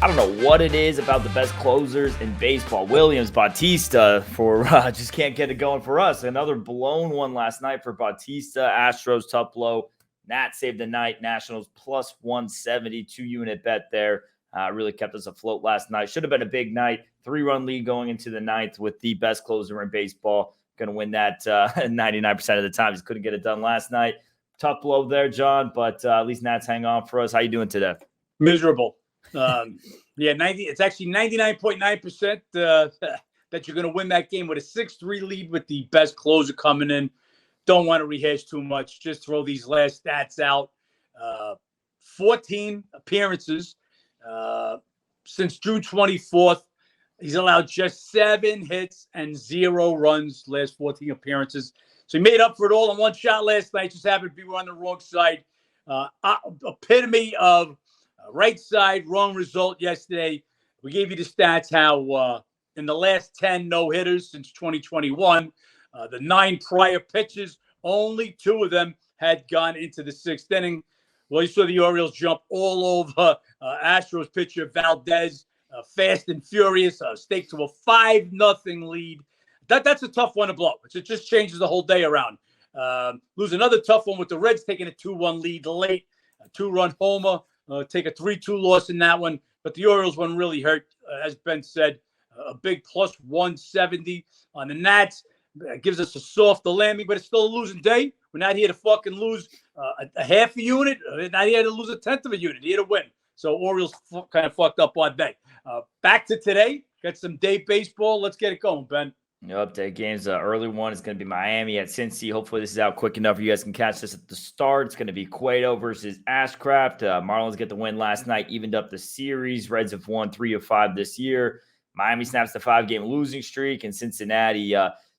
I don't know what it is about the best closers in baseball. Williams, Bautista for just can't get it going for us. Another blown one last night for Bautista. Astros tough blow. Nats saved the night. Nationals plus 170, 2-unit bet there. Really kept us afloat last night. Should have been a big night. 3-run lead going into the ninth with the best closer in baseball. Going to win that 99% of the time. Just couldn't get it done last night. Tough blow there, John, but at least Nats hang on for us. How you doing today? Miserable. It's actually 99.9% that you're going to win that game with a 6-3 lead with the best closer coming in. Don't want to rehash too much. Just throw these last stats out. 14 appearances since June 24th. He's allowed just 7 hits and 0 runs last 14 appearances. So he made up for it all in one shot last night. Just happened to be on the wrong side. Epitome of right side, wrong result yesterday. We gave you the stats how in the last 10 no-hitters since 2021, the 9 prior pitches, only 2 of them had gone into the 6th inning. Well, you saw the Orioles jump all over Astros pitcher Valdez, fast and furious, staked to a 5-0 lead. That's a tough one to blow. It just changes the whole day around. Lose another tough one with the Reds taking a 2-1 lead late, a 2-run homer. Take a 3-2 loss in that one. But the Orioles one really hurt, as Ben said, a big plus 170 on the Nats. Gives us a soft landing, but it's still a losing day. We're not here to fucking lose a half a unit. We're not here to lose a tenth of a unit. Here to win. So Orioles kind of fucked up on day. Back to today. Got some day baseball. Let's get it going, Ben. No update games. Early one is going to be Miami at Cincy. Hopefully this is out quick enough. You guys can catch this at the start. It's going to be Cueto versus Ashcraft. Marlins get the win last night, evened up the series. Reds have won 3 of 5 this year. Miami snaps the 5-game losing streak, and Cincinnati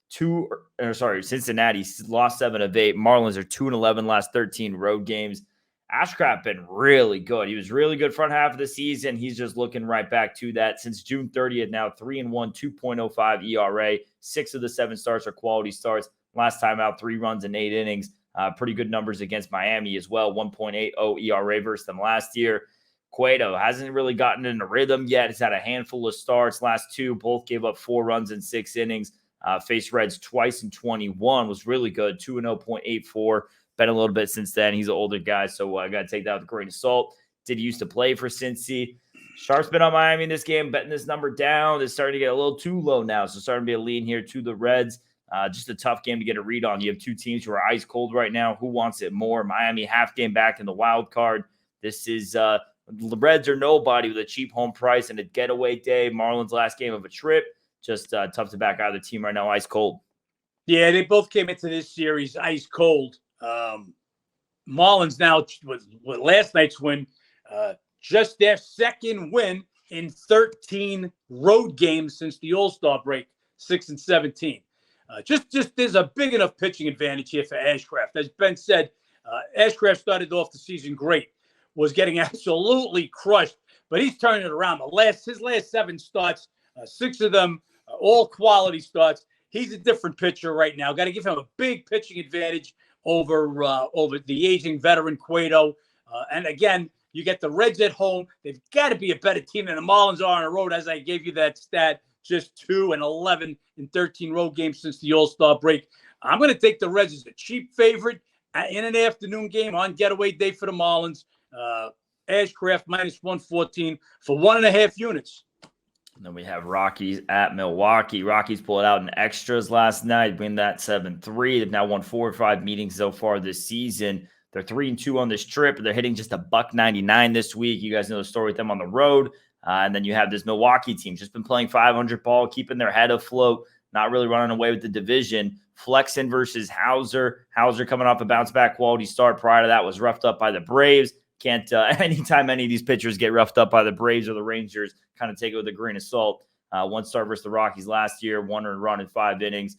Cincinnati lost 7 of 8. Marlins are 2-11 last 13 road games. Ashcraft been really good. He was really good front half of the season. He's just looking right back to that. Since June 30th, now 3-1, 2.05 ERA. 6 of the 7 starts are quality starts. Last time out, 3 runs in 8 innings. Pretty good numbers against Miami as well. 1.80 ERA versus them last year. Cueto hasn't really gotten in a rhythm yet. He's had a handful of starts. Last 2, both gave up 4 runs in 6 innings. Faced Reds twice in 21. Was really good. 2-0.84. Been a little bit since then. He's an older guy, so I got to take that with a grain of salt. Did he used to play for Cincy? Sharp's been on Miami in this game, betting this number down. It's starting to get a little too low now, so starting to be a lean here to the Reds. Just a tough game to get a read on. You have 2 teams who are ice cold right now. Who wants it more? Miami half game back in the wild card. This is the Reds are nobody with a cheap home price and a getaway day. Marlins last game of a trip. Just tough to back either team right now, ice cold. Yeah, they both came into this series ice cold. Marlins now with last night's win, just their second win in 13 road games since the All-Star break, 6-17. Just there's a big enough pitching advantage here for Ashcraft. As Ben said, Ashcraft started off the season great, was getting absolutely crushed, but he's turning it around. His last 7 starts, 6 of them all quality starts. He's a different pitcher right now. Got to give him a big pitching advantage over the aging veteran Cueto. And again, you get the Reds at home. They've got to be a better team than the Marlins are on the road, as I gave you that stat. Just 2-11 in 13 road games since the All-Star break. I'm going to take the Reds as a cheap favorite in an afternoon game on getaway day for the Marlins. Ashcraft minus 114 for 1.5 units. And then we have Rockies at Milwaukee. Rockies pulled out in extras last night, win that 7-3. They've now won 4 or 5 meetings so far this season. They're 3-2 on this trip. They're hitting just $1.99 this week. You guys know the story with them on the road. And then you have this Milwaukee team just been playing 500 ball, keeping their head afloat, not really running away with the division. Flexen versus Hauser. Hauser coming off a bounce-back quality start. Prior to that was roughed up by the Braves. Can't anytime any of these pitchers get roughed up by the Braves or the Rangers, kind of take it with a grain of salt. 1 start versus the Rockies last year, 1 run in 5 innings.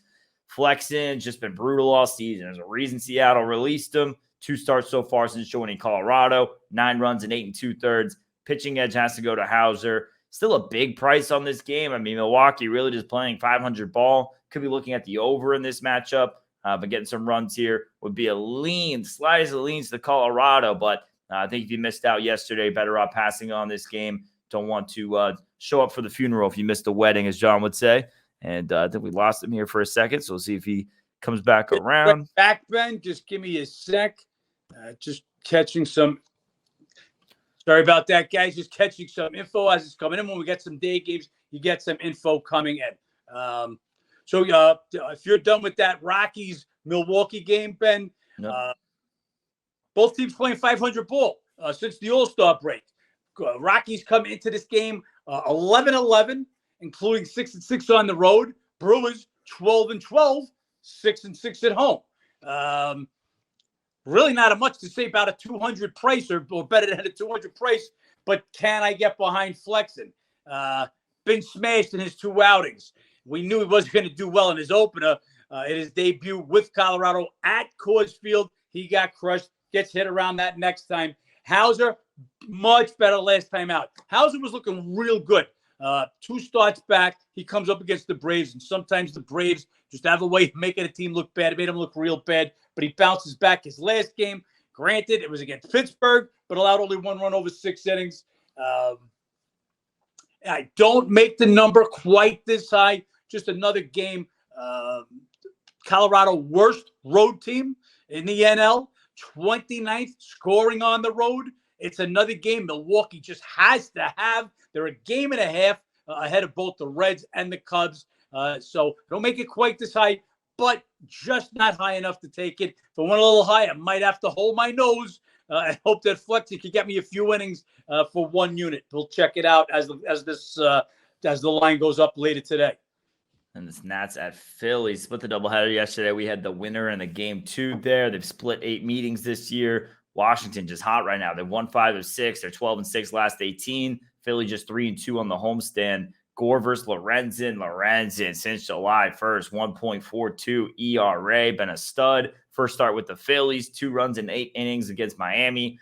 Flexen just been brutal all season. There's a reason Seattle released him. 2 starts so far since joining Colorado, 9 runs in 8 2/3. Pitching edge has to go to Hauser. Still a big price on this game. I mean, Milwaukee really just playing 500 ball. Could be looking at the over in this matchup, but getting some runs here would be a lean, slightest of leans to Colorado. But I think if you missed out yesterday, better off passing on this game. don't want to show up for the funeral if you missed the wedding, as John would say. And I think we lost him here for a second, so we'll see if he comes back around. Back, Ben. Just give me a sec. Just catching some. Sorry about that, guys. Just catching some info as it's coming in. When we get some day games, you get some info coming in. So if you're done with that Rockies-Milwaukee game, Ben, both teams playing 500 ball since the All-Star break. Rockies come into this game 11-11, including 6-6 on the road. Brewers 12-12, 6-6 at home. Really not much to say about a 200 price or better than a 200 price, but can I get behind Flexen? Been smashed in his 2 outings. We knew he wasn't going to do well in his opener. In his debut with Colorado at Coors Field, he got crushed, gets hit around that next time. Hauser, much better last time out. Hauser was looking real good. 2 starts back, he comes up against the Braves, and sometimes the Braves just have a way of making a team look bad. It made him look real bad, but he bounces back his last game. Granted, it was against Pittsburgh, but allowed only 1 run over 6 innings. I don't make the number quite this high. Just another game. Colorado, worst road team in the NL, 29th scoring on the road. It's another game Milwaukee just has to have. They're a game and a half ahead of both the Reds and the Cubs. So don't make it quite this high, but just not high enough to take it. If I went a little high, I might have to hold my nose. I hope that Flexi can get me a few innings for 1 unit. We'll check it out as the line goes up later today. And this Nats at Philly split the doubleheader yesterday. We had the winner in the game 2 there. They've split 8 meetings this year. Washington just hot right now. They've won 5 of 6. They're 12-6 last 18. Philly just 3-2 on the homestand. Gore versus Lorenzen. Lorenzen since July 1st, 1.42 ERA. Been a stud. First start with the Phillies. 2 runs in 8 innings against Miami.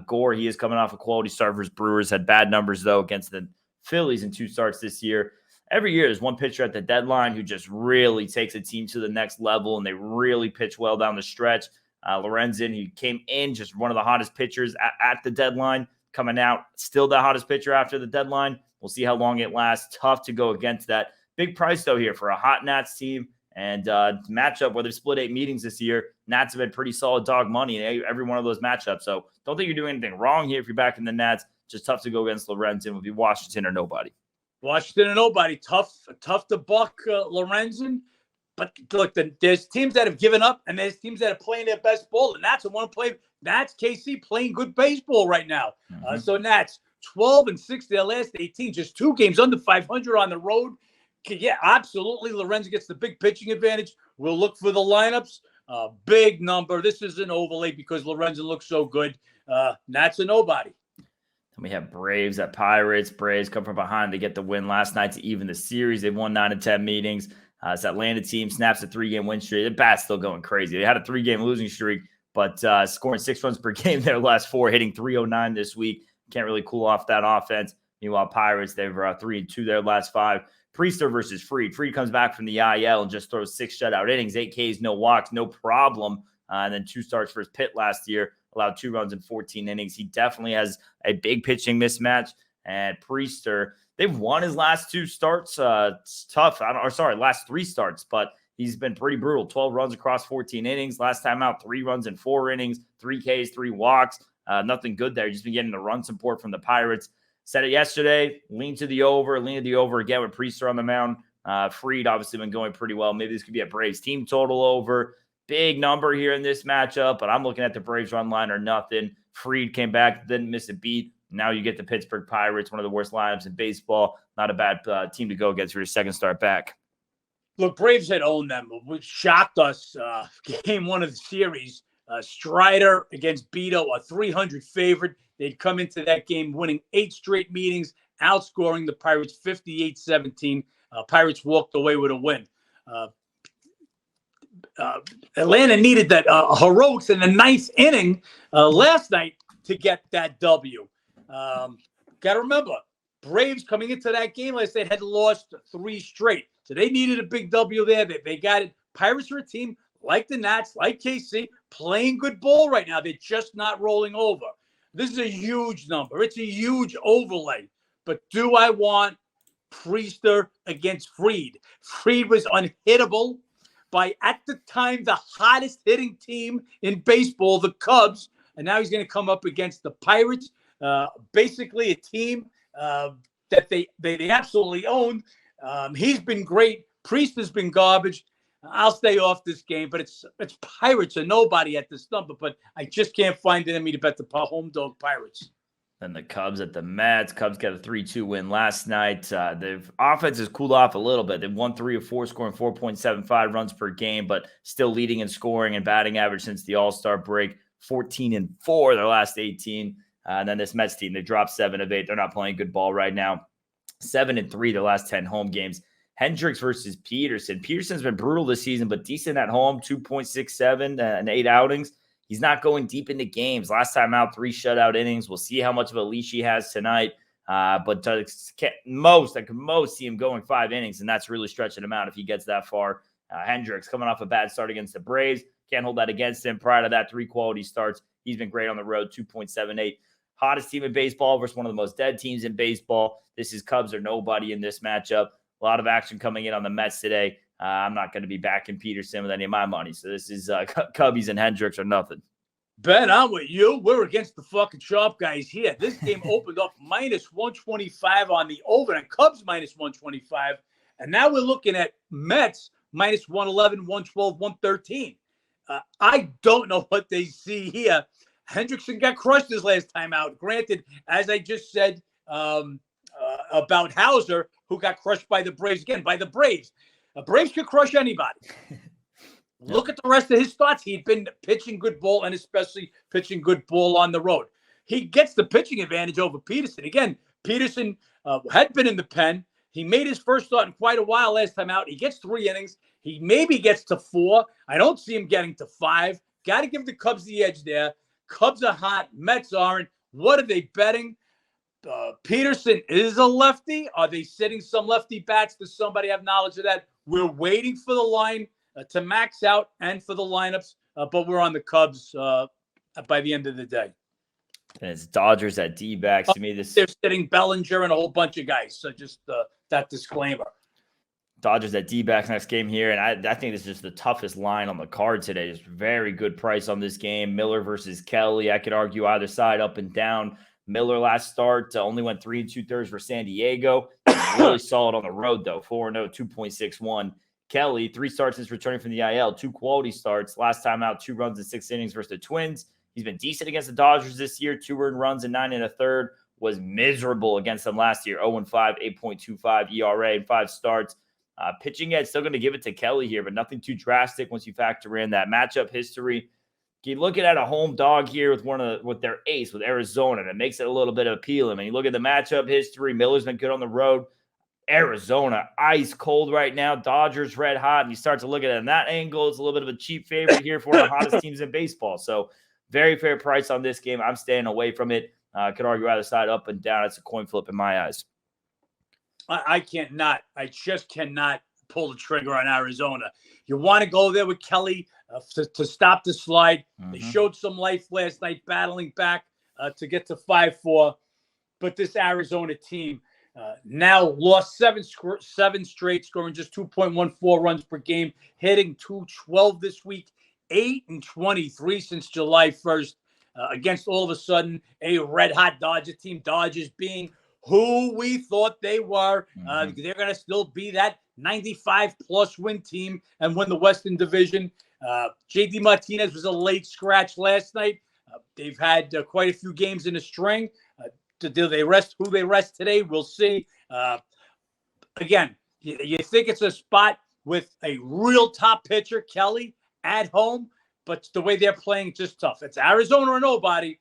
Gore, he is coming off a quality start versus Brewers. Had bad numbers, though, against the Phillies in 2 starts this year. Every year, there's one pitcher at the deadline who just really takes a team to the next level, and they really pitch well down the stretch. Lorenzen, he came in just one of the hottest pitchers at the deadline, coming out still the hottest pitcher after the deadline. We'll see how long it lasts. Tough to go against that. Big price, though, here for a hot Nats team. And matchup where they've split 8 meetings this year, Nats have had pretty solid dog money in every one of those matchups. So don't think you're doing anything wrong here if you're back in the Nats. Just tough to go against Lorenzen. Would be Washington or nobody. Washington or nobody. Tough to buck Lorenzen. But look, there's teams that have given up, and there's teams that are playing their best ball. And Nats want to play. Nats KC playing good baseball right now. So Nats 12-6 their last 18, just 2 games under 500 on the road. Yeah, absolutely. Lorenzen gets the big pitching advantage. We'll look for the lineups. Big number. This is an overlay because Lorenzen looks so good. Nats or nobody. And we have Braves at Pirates. Braves come from behind. They get the win last night to even the series. They've won 9 of 10 meetings. This Atlanta team snaps a 3-game win streak. The bat's still going crazy. They had a 3-game losing streak, but scoring 6 runs per game their last 4, hitting .309 this week. Can't really cool off that offense. Meanwhile, Pirates, they've 3-2 their last 5. Priester versus Fried. Fried comes back from the IL and just throws 6 shutout innings, 8 Ks, no walks, no problem. And then 2 starts for his Pitt last year, allowed 2 runs in 14 innings. He definitely has a big pitching mismatch. And Priester, they've won his last 2 starts. It's tough. Last 3 starts, but he's been pretty brutal. 12 runs across 14 innings. Last time out, 3 runs in 4 innings, 3 Ks, 3 walks. Nothing good there. Just been getting the run support from the Pirates. Said it yesterday, lean to the over again with Priester on the mound. Fried obviously been going pretty well. Maybe this could be a Braves team total over. Big number here in this matchup, but I'm looking at the Braves run line or nothing. Fried came back, didn't miss a beat. Now you get the Pittsburgh Pirates, one of the worst lineups in baseball. Not a bad team to go against for your second start back. Look, Braves had owned them, which shocked us. Game 1 of the series, Strider against Beto, a 300 favorite. They'd come into that game winning 8 straight meetings, outscoring the Pirates 58-17. Pirates walked away with a win. Atlanta needed that heroics in the 9th inning last night to get that W. Got to remember, Braves coming into that game last night had lost 3 straight. So they needed a big W there. They got it. Pirates are a team like the Nats, like KC, playing good ball right now. They're just not rolling over. This is a huge number. It's a huge overlay. But do I want Priester against Fried? Fried was unhittable by, at the time, the hottest hitting team in baseball, the Cubs. And now he's going to come up against the Pirates, basically a team that they absolutely own. He's been great. Priester's been garbage. I'll stay off this game, but it's Pirates or nobody at this number. But I just can't find an enemy to bet the home dog Pirates. And the Cubs at the Mets. Cubs got a 3-2 win last night. The offense has cooled off a little bit. They've won 3 of 4, scoring 4.75 runs per game, but still leading in scoring and batting average since the All-Star break. 14-4 their last 18. And then this Mets team, they dropped 7 of 8. They're not playing good ball right now. 7-3 their last 10 home games. Hendricks versus Peterson. Peterson's been brutal this season, but decent at home, 2.67 and 8 outings. He's not going deep into games. Last time out, 3 shutout innings. We'll see how much of a leash he has tonight. But I could most see him going 5 innings, and that's really stretching him out if he gets that far. Hendricks coming off a bad start against the Braves. Can't hold that against him. Prior to that, 3 quality starts. He's been great on the road, 2.78. Hottest team in baseball versus one of the most dead teams in baseball. This is Cubs or nobody in this matchup. A lot of action coming in on the Mets today. I'm not going to be backing Peterson with any of my money. So this is Cubbies and Hendricks or nothing. Ben, I'm with you. We're against the fucking sharp guys here. This game opened up minus 125 on the over, and Cubs minus 125. And now we're looking at Mets minus 111, 112, 113. I don't know what they see here. Hendrickson got crushed his last time out. Granted, as I just said about Hauser, who got crushed by the Braves. Again, by the Braves. Braves could crush anybody. Look at the rest of his starts. He'd been pitching good ball and especially pitching good ball on the road. He gets the pitching advantage over Peterson. Again, Peterson had been in the pen. He made his first start in quite a while last time out. He gets 3 innings. He maybe gets to 4. I don't see him getting to 5. Got to give the Cubs the edge there. Cubs are hot. Mets aren't. What are they betting? Peterson is a lefty. Are they sitting some lefty bats? Does somebody have knowledge of that? We're waiting for the line to max out and for the lineups, but we're on the Cubs by the end of the day. And it's Dodgers at D-backs. To me, they're sitting Bellinger and a whole bunch of guys. So just that disclaimer. Dodgers at D-backs next game here, and I think this is just the toughest line on the card today. Just very good price on this game. Miller versus Kelly. I could argue either side, up and down. Miller last start only went 3 2/3 for San Diego. Really solid on the road, though. 4-0, 2.61. Kelly, 3 starts since returning from the IL, 2 quality starts. Last time out, 2 runs in 6 innings versus the Twins. He's been decent against the Dodgers this year, 2 earned runs in 9 1/3. Was miserable against them last year, 0-5, 8.25 ERA in 5 starts. Pitching edge, still going to give it to Kelly here, but nothing too drastic once you factor in that matchup history. You're looking at a home dog here with their ace, with Arizona, and it makes it a little bit appealing. And you look at the matchup history, Miller's been good on the road. Arizona, ice cold right now. Dodgers, red hot. And you start to look at it in that angle. It's a little bit of a cheap favorite here for one of the hottest teams in baseball. So very fair price on this game. I'm staying away from it. Could argue either side, up and down. It's a coin flip in my eyes. I just cannot pull the trigger on Arizona. You want to go there with Kelly to stop the slide. Mm-hmm. They showed some life last night, battling back to get to 5-4. But this Arizona team now lost 7 straight, scoring just 2.14 runs per game, hitting .212 this week, 8-23 since July 1st against all of a sudden a red-hot Dodger team. Dodgers being who we thought they were. They're going to still be that 95-plus win team and win the Western Division. J.D. Martinez was a late scratch last night. They've had quite a few games in a string. Do they rest who they rest today? We'll see. Again, you think it's a spot with a real top pitcher, Kelly, at home, but the way they're playing, just tough. It's Arizona or nobody.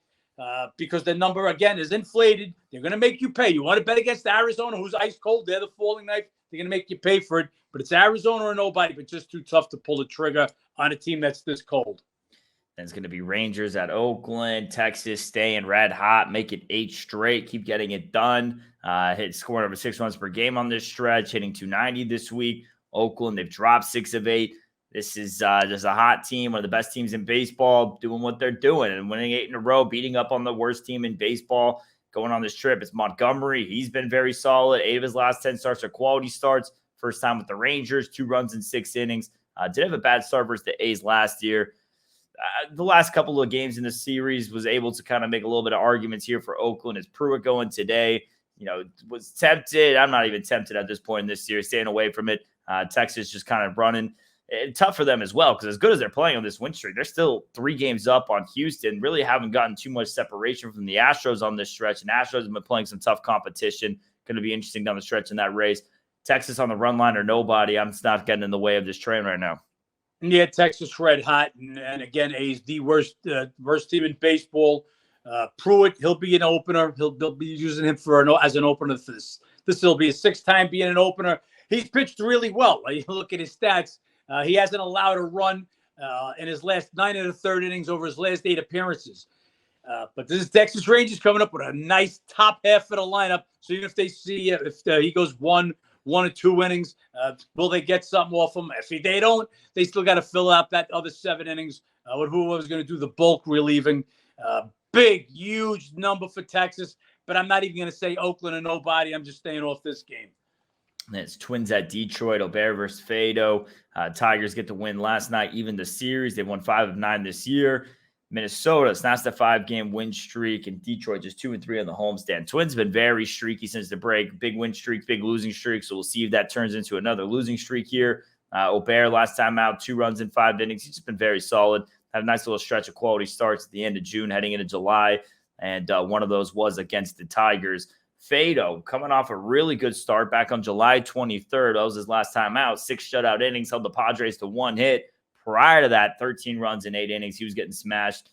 Because the number, again, is inflated. They're going to make you pay. You want to bet against Arizona, who's ice cold. They're the falling knife. They're going to make you pay for it. But it's Arizona or nobody, but just too tough to pull the trigger on a team that's this cold. Then it's going to be Rangers at Oakland. Texas staying red hot. Make it 8 straight. Keep getting it done. Scoring over 6 runs per game on this stretch. Hitting .290 this week. Oakland, they've dropped 6 of 8. This is just a hot team, one of the best teams in baseball, doing what they're doing and winning 8 in a row, beating up on the worst team in baseball. going on this trip. It's Montgomery. He's been very solid. 8 of his last 10 starts are quality starts. First time with the Rangers, 2 runs in 6 innings. Did have a bad start versus the A's last year. The last couple of games in the series was able to kind of make a little bit of arguments here for Oakland. Is Pruitt going today? Was tempted. I'm not even tempted at this point in this series, staying away from it. Texas just kind of running. Tough for them as well, because as good as they're playing on this win streak, they're still 3 games up on Houston. Really haven't gotten too much separation from the Astros on this stretch, and Astros have been playing some tough competition. Going to be interesting down the stretch in that race. Texas on the run line or nobody. I'm just not getting in the way of this train right now. Yeah, Texas red hot, and again, A's the worst team in baseball. Pruitt, he'll be an opener. They'll be using him as an opener for this. This will be his 6th time being an opener. He's pitched really well. You look at his stats. He hasn't allowed a run in his last 9 1/3 innings over his last 8 appearances. But this is Texas Rangers coming up with a nice top half of the lineup. So even if they see if he goes 1 or 2 innings, will they get something off him? If they don't, they still got to fill out that other 7 innings with whoever's going to do the bulk relieving. Big, huge number for Texas. But I'm not even going to say Oakland or nobody. I'm just staying off this game. And it's Twins at Detroit, Aubert versus Fado. Tigers get the win last night, even the series. They won 5 of 9 this year. Minnesota snaps the 5-game win streak, and Detroit just 2-3 on the homestand. Twins have been very streaky since the break. Big win streak, big losing streak. So we'll see if that turns into another losing streak here. Aubert last time out, 2 runs in 5 innings. He's just been very solid. Had a nice little stretch of quality starts at the end of June, heading into July. And one of those was against the Tigers. Fado coming off a really good start back on July 23rd. That was his last time out. 6 shutout innings, held the Padres to 1 hit. Prior to that, 13 runs in 8 innings. He was getting smashed.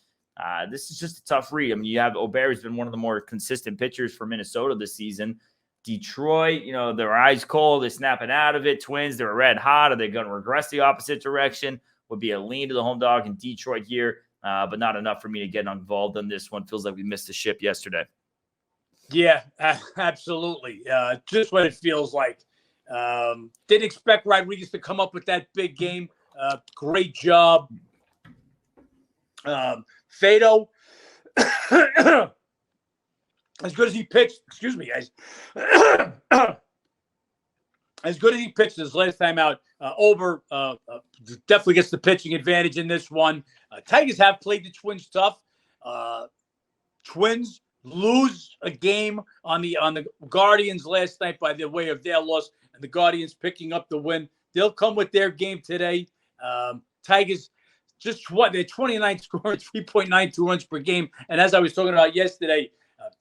This is just a tough read. I mean, you have Aubert, who's been one of the more consistent pitchers for Minnesota this season. Detroit, their eyes cold. They're snapping out of it. Twins, they're red hot. Are they going to regress the opposite direction? Would be a lean to the home dog in Detroit here, but not enough for me to get involved in this one. Feels like we missed the ship yesterday. Yeah, absolutely. Just what it feels like. Didn't expect Rodriguez to come up with that big game. Great job. Fado, as good as he pitched, excuse me, guys. As good as he pitched his last time out, Ober definitely gets the pitching advantage in this one. Tigers have played the Twins tough. Twins lose a game on the Guardians last night by the way of their loss, and the Guardians picking up the win. They'll come with their game today. Tigers they're 29 scoring 3.92 runs per game. And as I was talking about yesterday,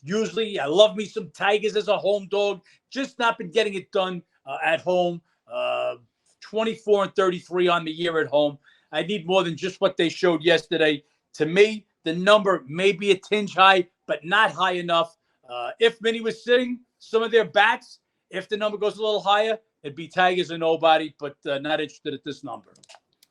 usually I love me some Tigers as a home dog, just not been getting it done at home. 24-33 on the year at home. I need more than just what they showed yesterday. To me, the number may be a tinge high, but not high enough. If Minnie was sitting some of their bats, if the number goes a little higher, it'd be Tigers or nobody, but not interested at this number.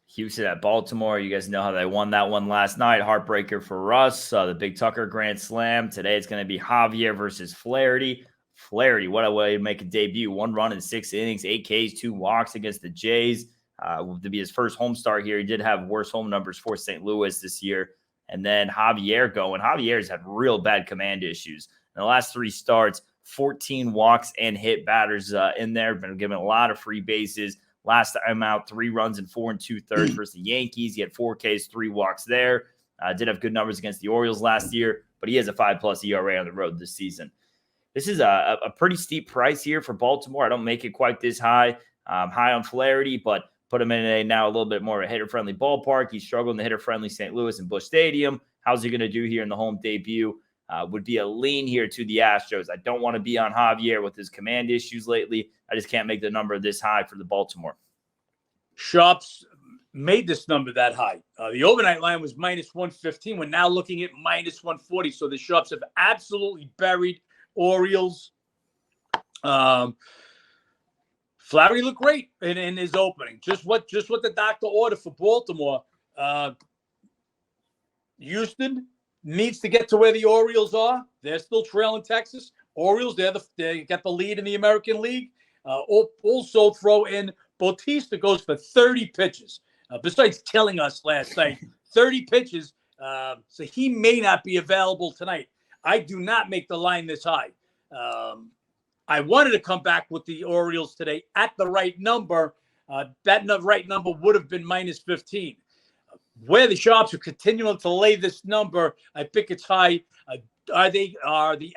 Houston at Baltimore. You guys know how they won that one last night. Heartbreaker for Russ. The Big Tucker Grand Slam. Today it's going to be Javier versus Flaherty. Flaherty, what a way to make a debut. 1 run in 6 innings, 8 Ks, 2 walks against the Jays. To be his first home start here. He did have worse home numbers for St. Louis this year. And then Javier going. Javier's had real bad command issues. In the last 3 starts, 14 walks and hit batters in there. Been given a lot of free bases. Last time out, 3 runs in 4 2/3 versus the Yankees. He had 4 Ks, 3 walks there. Did have good numbers against the Orioles last year, but he has a 5+ ERA on the road this season. This is a pretty steep price here for Baltimore. I don't make it quite this high. High on Flaherty, but put him in now a little bit more of a hitter-friendly ballpark. He's struggled in the hitter-friendly St. Louis and Busch Stadium. How's he going to do here in the home debut? Would be a lean here to the Astros. I don't want to be on Javier with his command issues lately. I just can't make the number this high for the Baltimore. Sharps made this number that high. The overnight line was -115. We're now looking at -140. So the Sharps have absolutely buried Orioles. Flaherty looked great in his opening. Just what the doctor ordered for Baltimore. Houston needs to get to where the Orioles are. They're still trailing Texas. Orioles, they got the lead in the American League. Also throw in Bautista goes for 30 pitches. Besides killing us last night, 30 pitches. So he may not be available tonight. I do not make the line this high. I wanted to come back with the Orioles today at the right number. That right number would have been minus 15. Where the Sharps are continuing to lay this number, I think it's high. Are the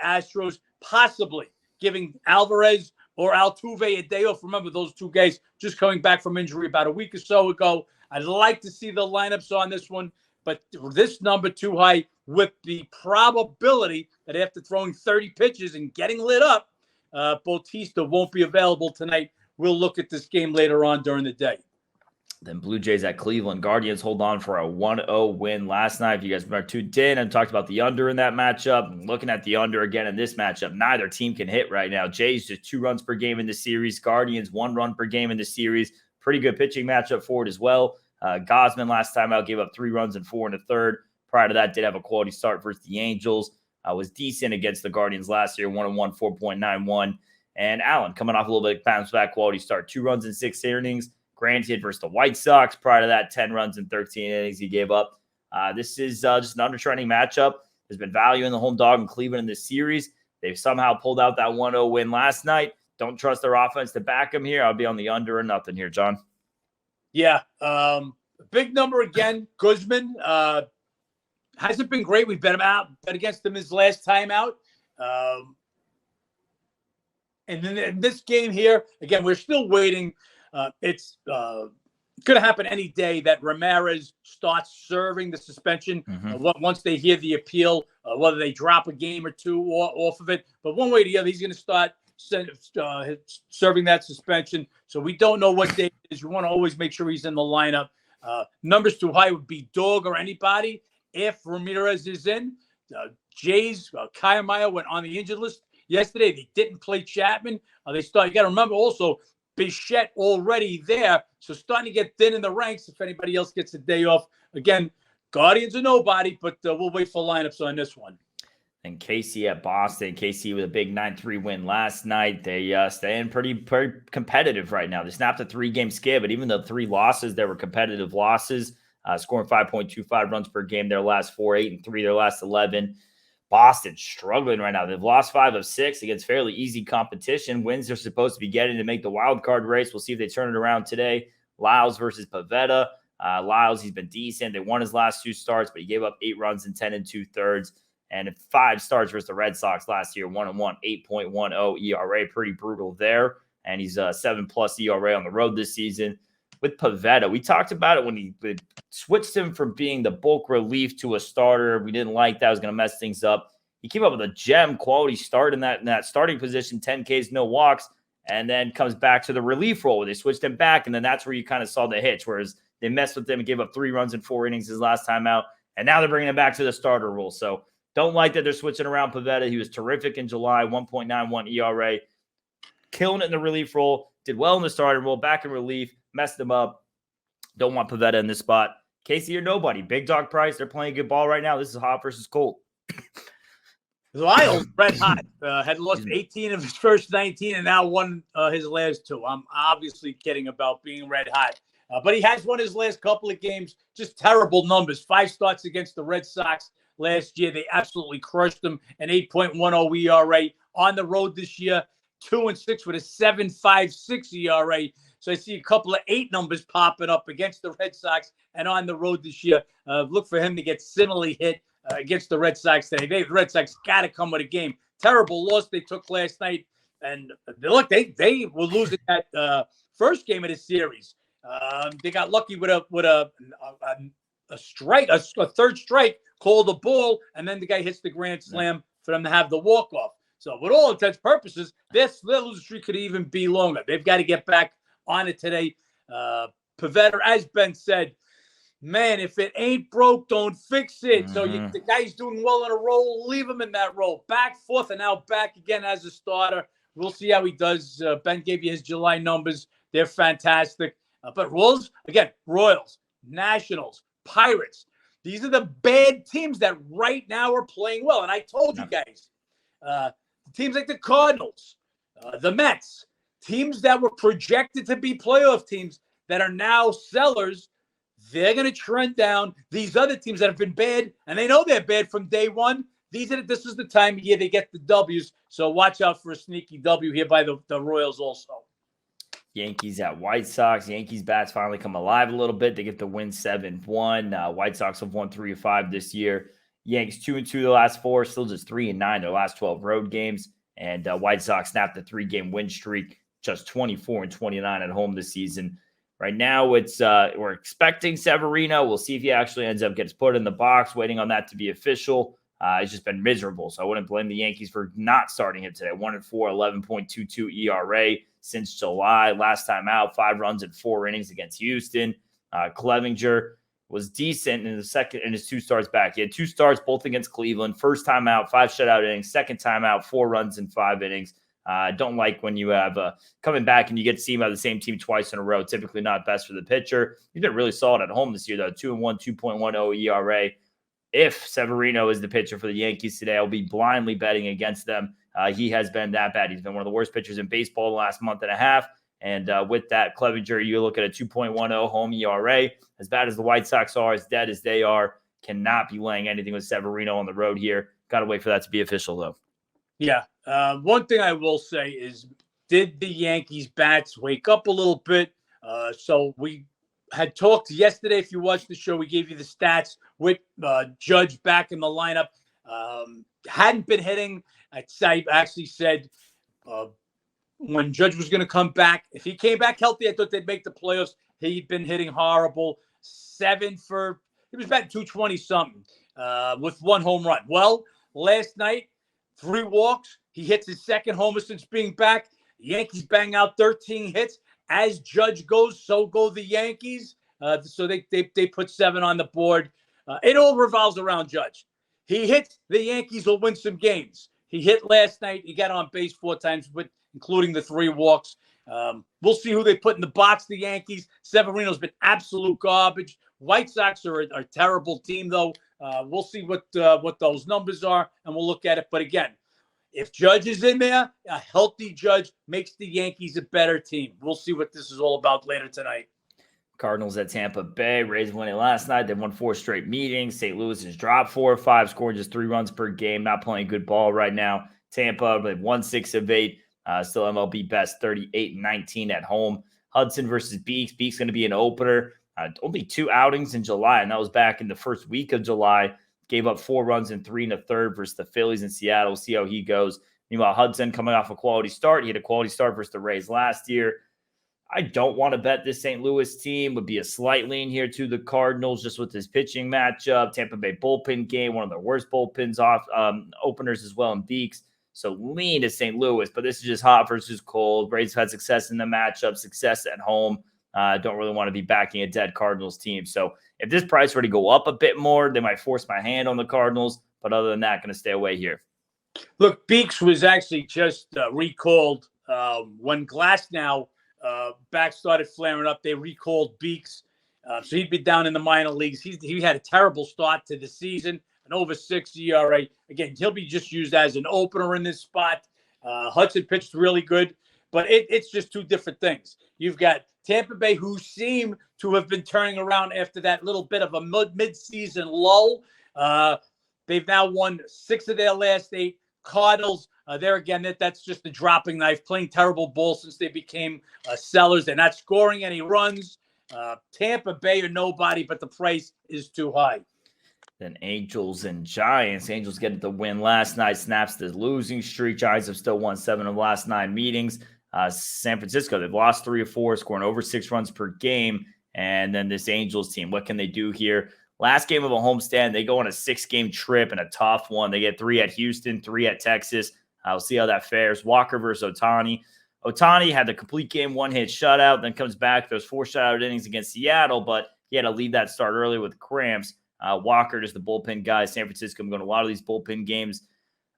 Astros possibly giving Alvarez or Altuve a day off? Remember, those two guys just coming back from injury about a week or so ago. I'd like to see the lineups on this one, but this number too high with the probability that after throwing 30 pitches and getting lit up, Bautista won't be available tonight. We'll look at this game later on during the day. Then Blue Jays at Cleveland. Guardians hold on for a 1-0 win last night. If you guys remember, tuned in and talked about the under in that matchup. And looking at the under again in this matchup, neither team can hit right now. Jays just 2 runs per game in the series. Guardians 1 run per game in the series. Pretty good pitching matchup for it as well. Gosman last time out gave up 3 runs and 4 in the third. Prior to that, did have a quality start versus the Angels. Was decent against the Guardians last year, 1-1, 4.91. And Allen coming off a little bit bounce back quality start, 2 runs in 6 innings. Granted, versus the White Sox. Prior to that, 10 runs in 13 innings he gave up. This is just an undertrending matchup. There's been value in the home dog in Cleveland in this series. They've somehow pulled out that 1-0 win last night. Don't trust their offense to back them here. I'll be on the under or nothing here, John. Yeah. Big number again. Guzman hasn't been great. We bet him out, bet against him his last time out. And then in this game here, again, we're still waiting. It's going to happen any day that Ramirez starts serving the suspension. Once they hear the appeal, whether they drop a game or two off of it. But one way or the other, he's going to start serving that suspension. So we don't know what day it is. We want to always make sure he's in the lineup. Numbers too high would be dog or anybody. If Ramirez is in, Jays, Kiermaier went on the injured list yesterday. They didn't play Chapman. You got to remember also, Bichette already there, so starting to get thin in the ranks if anybody else gets a day off. Again, Guardians are nobody, but we'll wait for lineups on this one. And KC at Boston. KC with a big 9-3 win last night. They stay in pretty competitive right now. They snapped a 3-game skid, but even the 3 losses, they were competitive losses, scoring 5.25 runs per game their last 4, 8, and 3 their last 11. Boston struggling right now. They've lost 5 of 6 against fairly easy competition. Wins they're supposed to be getting to make the wild card race. We'll see if they turn it around today. Lyles versus Pivetta. Lyles, he's been decent. They won his last 2 starts, but he gave up 8 runs in 10 2/3. And 5 starts versus the Red Sox last year, 1-1, 8.10 ERA. Pretty brutal there. And he's a 7+ ERA on the road this season. With Pivetta, we talked about it when he switched him from being the bulk relief to a starter. We didn't like that. It was going to mess things up. He came up with a gem quality start in that starting position, 10 Ks, no walks, and then comes back to the relief role where they switched him back, and then that's where you kind of saw the hitch, whereas they messed with him and gave up 3 runs in 4 innings his last time out, and now they're bringing him back to the starter role. So don't like that they're switching around Pivetta. He was terrific in July, 1.91 ERA, killing it in the relief role, did well in the starting role, back in relief, messed them up. Don't want Pivetta in this spot. Casey or nobody. Big dog price. They're playing good ball right now. This is hot versus cold. Lyles, red hot. Had lost 18 of his first 19 and now won his last 2. I'm obviously kidding about being red hot. But he has won his last couple of games. Just terrible numbers. 5 starts against the Red Sox last year. They absolutely crushed them. An 8.10 ERA. On the road this year, 2-6 with a 7.56 ERA. So I see a couple of 8 numbers popping up against the Red Sox and on the road this year. Look for him to get similarly hit against the Red Sox today. The Red Sox got to come with a game. Terrible loss they took last night. And look, they were losing that first game of the series. They got lucky with a strike, a third strike, called a ball, and then the guy hits the grand slam for them to have the walk-off. So with all intents and purposes, this losing streak could even be longer. They've got to get back on it today. Pivetta, as Ben said, man, if it ain't broke, don't fix it. So the guy's doing well in a role, leave him in that role. Back, forth, and now back again as a starter. We'll see how he does. Ben gave you his July numbers. They're fantastic. But Royals, Nationals, Pirates, these are the bad teams that right now are playing well. And I told you guys, teams like the Cardinals, the Mets, teams that were projected to be playoff teams that are now sellers, they're going to trend down. These other teams that have been bad, and they know they're bad from day one, this is the time of year they get the W's. So watch out for a sneaky W here by the Royals also. Yankees at White Sox. Yankees bats finally come alive a little bit. They get the win 7-1. White Sox have won 3 of 5 this year. Yankees 2-2 the last 4, still just 3-9 their last 12 road games. And White Sox snapped the 3-game win streak, just 24-29 at home this season. Right now, it's we're expecting Severino. We'll see if he actually ends up gets put in the box. Waiting on that to be official. It's just been miserable, so I wouldn't blame the Yankees for not starting him today. 1-4, 11.22 ERA since July. Last time out, 5 runs in 4 innings against Houston. Clevinger was decent in his 2 starts back. He had 2 starts, both against Cleveland. First time out, 5 shutout innings. Second time out, 4 runs in 5 innings. Don't like when you have coming back and you get to see him by the same team twice in a row. Typically not best for the pitcher. He's been really solid at home this year, though. 2-1, 2.10 ERA. If Severino is the pitcher for the Yankees today, I'll be blindly betting against them. He has been that bad. He's been one of the worst pitchers in baseball the last month and a half. And with that, Clevinger, you look at a 2.10 home ERA. As bad as the White Sox are, as dead as they are, cannot be laying anything with Severino on the road here. Got to wait for that to be official, though. Yeah. One thing I will say is, did the Yankees bats wake up a little bit? So we had talked yesterday. If you watched the show, we gave you the stats with Judge back in the lineup. Hadn't been hitting. I actually said when Judge was going to come back, if he came back healthy, I thought they'd make the playoffs. He'd been hitting horrible. He was batting 220 something with 1 home run. Well, last night, 3 walks. He hits his 2nd homer since being back. The Yankees bang out 13 hits. As Judge goes, so go the Yankees. So they put 7 on the board. It all revolves around Judge. He hits, the Yankees will win some games. He hit last night. He got on base 4 times, including the 3 walks. We'll see who they put in the box, the Yankees. Severino's been absolute garbage. White Sox are a terrible team, though. We'll see what those numbers are, and we'll look at it. But again, if Judge is in there, a healthy Judge makes the Yankees a better team. We'll see what this is all about later tonight. Cardinals at Tampa Bay. Rays winning last night. They won 4 straight meetings. St. Louis has dropped 4 of 5, scoring just 3 runs per game. Not playing good ball right now. Tampa, they've won 6 of 8. Still MLB best, 38-19 at home. Hudson versus Beeks. Beeks going to be an opener. Only 2 outings in July, and that was back in the first week of July. Gave up 4 runs in 3 1/3 versus the Phillies in Seattle. See how he goes. Meanwhile, Hudson coming off a quality start. He had a quality start versus the Rays last year. I don't want to bet this St. Louis team. Would be a slight lean here to the Cardinals just with this pitching matchup. Tampa Bay bullpen game, one of the worst bullpens off openers as well in Beeks. So lean to St. Louis, but this is just hot versus cold. Rays have had success in the matchup, success at home. Don't really want to be backing a dead Cardinals team. So if this price were to go up a bit more, they might force my hand on the Cardinals. But other than that, going to stay away here. Look, Beeks was actually just recalled when Glasnow back started flaring up. They recalled Beeks. So he'd be down in the minor leagues. He had a terrible start to the season, an over 6 ERA. Again, he'll be just used as an opener in this spot. Hudson pitched really good, but it's just 2 different things. You've got Tampa Bay, who seem to have been turning around after that little bit of a mid-season lull. They've now won 6 of their last 8. Cardinals, there again, that's just a dropping knife, playing terrible ball since they became sellers. They're not scoring any runs. Tampa Bay are nobody, but the price is too high. Then Angels and Giants. Angels get the win last night, snaps the losing streak. Giants have still won 7 of the last 9 meetings. San Francisco, they've lost 3 of 4, scoring over 6 runs per game. And then this Angels team, what can they do here? Last game of a homestand, they go on a 6-game trip and a tough one. They get 3 at Houston, 3 at Texas. We'll see how that fares. Walker versus Ohtani. Ohtani had the complete game 1-hit shutout, then comes back. Those 4 shutout innings against Seattle, but he had to leave that start early with cramps. Walker is the bullpen guy. San Francisco, I'm going to a lot of these bullpen games.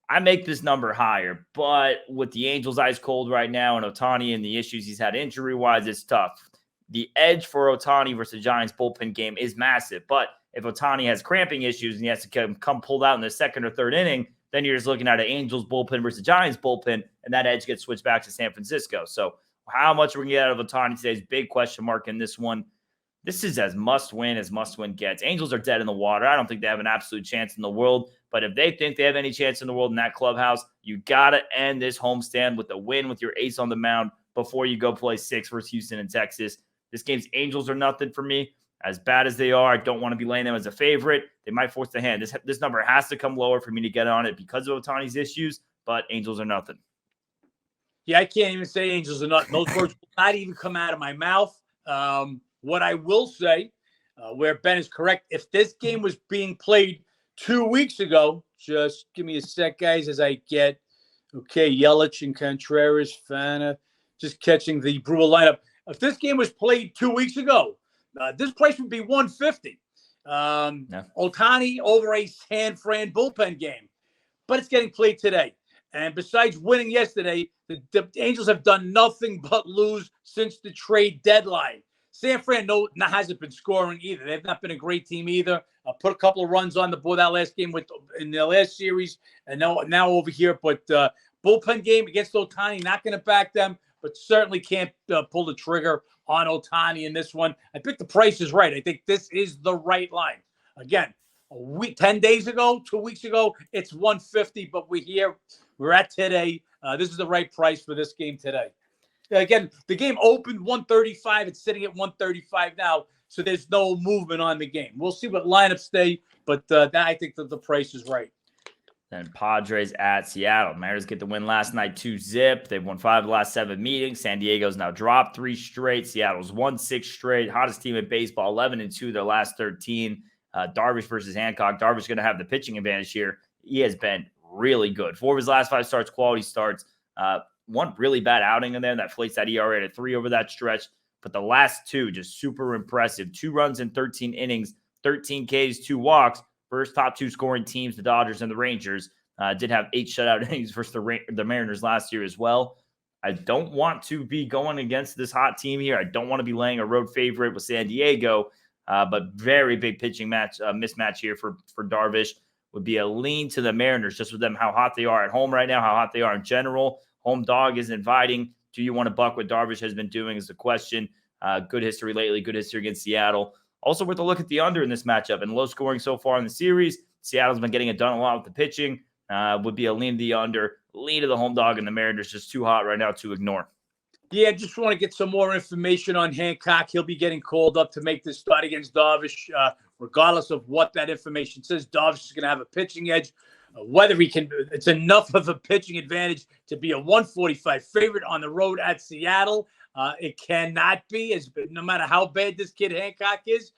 I make this number higher, but with the Angels ice cold right now and Ohtani and the issues he's had injury-wise, it's tough. The edge for Ohtani versus the Giants bullpen game is massive, but if Ohtani has cramping issues and he has to come pulled out in the 2nd or 3rd inning, then you're just looking at an Angels bullpen versus Giants bullpen, and that edge gets switched back to San Francisco. So how much we're going to get out of Ohtani today is a big question mark in this one. This is as must-win gets. Angels are dead in the water. I don't think they have an absolute chance in the world, But if they think they have any chance in the world in that clubhouse, you got to end this homestand with a win with your ace on the mound before you go play 6 versus Houston and Texas. This game's Angels are nothing for me. As bad as they are, I don't want to be laying them as a favorite. They might force the hand. This number has to come lower for me to get on it because of Ohtani's issues, but Angels are nothing. Yeah, I can't even say Angels are nothing. Those words will not even come out of my mouth. What I will say, where Ben is correct, if this game was being played 2 weeks ago, just give me a sec, guys, as I get, Yelich and Contreras, Fana, just catching the Brewer lineup. If this game was played 2 weeks ago, this price would be $150. Ohtani over a San Fran bullpen game, but it's getting played today. And besides winning yesterday, the Angels have done nothing but lose since the trade deadline. San Fran hasn't been scoring either. They've not been a great team either. Put a couple of runs on the board that last game in the last series, and now over here. But bullpen game against Ohtani, not going to back them, but certainly can't pull the trigger on Ohtani in this one. I think the price is right. I think this is the right line. Again, 10 days ago, 2 weeks ago, it's $150, but we're at today. This is the right price for this game today. Again, the game opened 135. It's sitting at 135 now, so there's no movement on the game. We'll see what lineups stay, but I think that the price is right. Then Padres at Seattle. Mariners get the win last night, 2-0. They've won 5 of the last 7 meetings. San Diego's now dropped 3 straight. Seattle's won 6 straight. Hottest team in baseball, 11-2 their last 13. Darvish versus Hancock. Darvish going to have the pitching advantage here. He has been really good. 4 of his last 5 starts, quality starts. One really bad outing in there that inflates that ERA to 3 over that stretch. But the last 2, just super impressive. 2 runs in 13 innings, 13 Ks, 2 walks. First top 2 scoring teams, the Dodgers and the Rangers. Did have 8 shutout innings versus the Mariners last year as well. I don't want to be going against this hot team here. I don't want to be laying a road favorite with San Diego. But very big pitching mismatch here for Darvish. Would be a lean to the Mariners, just with them, how hot they are at home right now, how hot they are in general. Home dog is inviting. Do you want to buck what Darvish has been doing is the question. Good history lately, good history against Seattle. Also worth a look at the under in this matchup, and low scoring so far in the series. Seattle's been getting it done a lot with the pitching. Would be a lean to the under, lean to the home dog, and the Mariners just too hot right now to ignore. Yeah, just want to get some more information on Hancock. He'll be getting called up to make this start against Darvish. Regardless of what that information says, Darvish is going to have a pitching edge. Whether it's enough of a pitching advantage to be a 145 favorite on the road at Seattle, it cannot be. No matter how bad this kid Hancock is,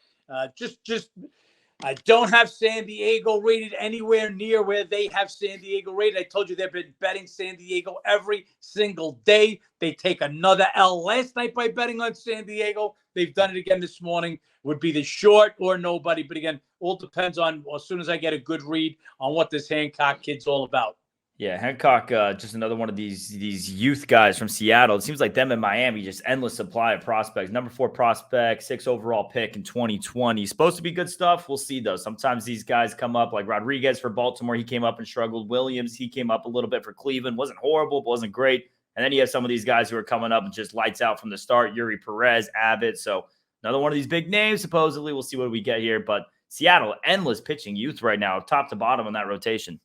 I don't have San Diego rated anywhere near where they have San Diego rated. I told you they've been betting San Diego every single day. They take another L last night by betting on San Diego. They've done it again this morning. Would be the short or nobody. But again, all depends on as soon as I get a good read on what this Hancock kid's all about. Yeah, Hancock, just another one of these youth guys from Seattle. It seems like them in Miami, just endless supply of prospects. Number 4 prospect, 6 overall pick in 2020. Supposed to be good stuff. We'll see, though. Sometimes these guys come up, like Rodriguez for Baltimore. He came up and struggled. Williams, he came up a little bit for Cleveland. Wasn't horrible, but wasn't great. And then you have some of these guys who are coming up and just lights out from the start. Yuri Perez, Abbott. So another one of these big names, supposedly. We'll see what we get here. But Seattle, endless pitching youth right now, top to bottom on that rotation.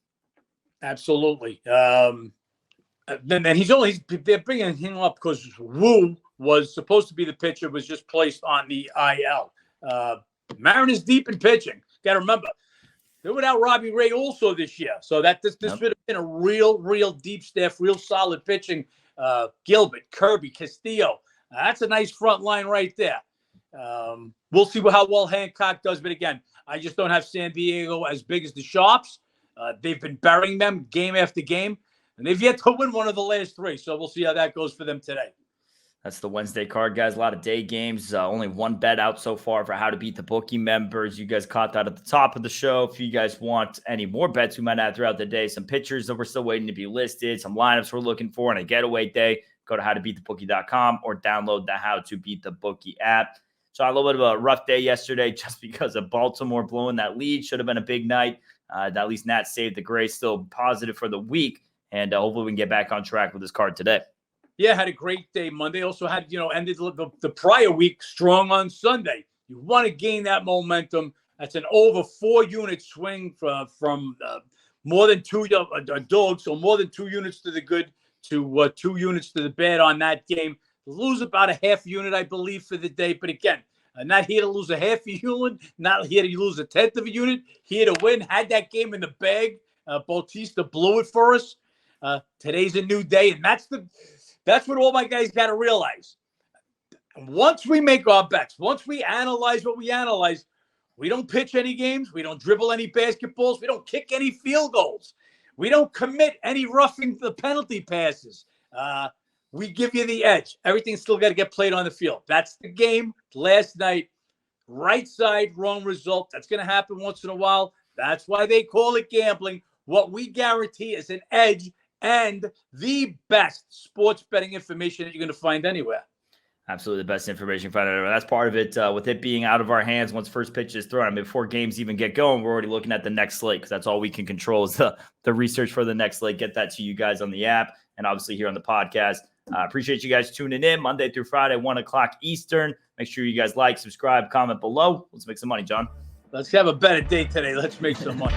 Absolutely. Then they're bringing him up because Wu was supposed to be the pitcher, was just placed on the IL. Mariners deep in pitching. Got to remember, they're without Robbie Ray also this year. So that this would have been a real deep staff, real solid pitching. Gilbert, Kirby, Castillo. That's a nice front line right there. We'll see how well Hancock does. But again, I just don't have San Diego as big as the Sharps. They've been burying them game after game, and they've yet to win one of the last 3. So we'll see how that goes for them today. That's the Wednesday card, guys. A lot of day games. Only one bet out so far for how to beat the bookie members. You guys caught that at the top of the show. If you guys want any more bets we might have throughout the day, some pitchers that we're still waiting to be listed, some lineups we're looking for, and a getaway day, go to howtobeatthebookie.com or download the How to Beat the Bookie app. So a little bit of a rough day yesterday just because of Baltimore blowing that lead. Should have been a big night. At least Nat saved the Gray, still positive for the week. And hopefully we can get back on track with this card today. Yeah, had a great day Monday. Also had, ended the prior week strong on Sunday. You want to gain that momentum. That's an over 4-unit swing from more than two dogs, so more than 2 units to the good to 2 units to the bad on that game. Lose about a half unit, I believe, for the day. But again, not here to lose a half a unit, not here to lose a tenth of a unit, here to win. Had that game in the bag. Bautista blew it for us. Today's a new day, and that's what all my guys got to realize. Once we make our bets, once we analyze what we analyze, we don't pitch any games, we don't dribble any basketballs, we don't kick any field goals, we don't commit any roughing the penalty passes. We give you the edge. Everything's still got to get played on the field. That's the game last night. Right side, wrong result. That's going to happen once in a while. That's why they call it gambling. What we guarantee is an edge and the best sports betting information that you're going to find anywhere. Absolutely the best information you find out. That's part of it. With it being out of our hands once first pitch is thrown. I mean, before games even get going, we're already looking at the next slate because that's all we can control is the research for the next slate. Get that to you guys on the app and obviously here on the podcast. Appreciate you guys tuning in Monday through Friday, 1 o'clock Eastern. Make sure you guys like, subscribe, comment below. Let's make some money, John. Let's have a better day today. Let's make some money.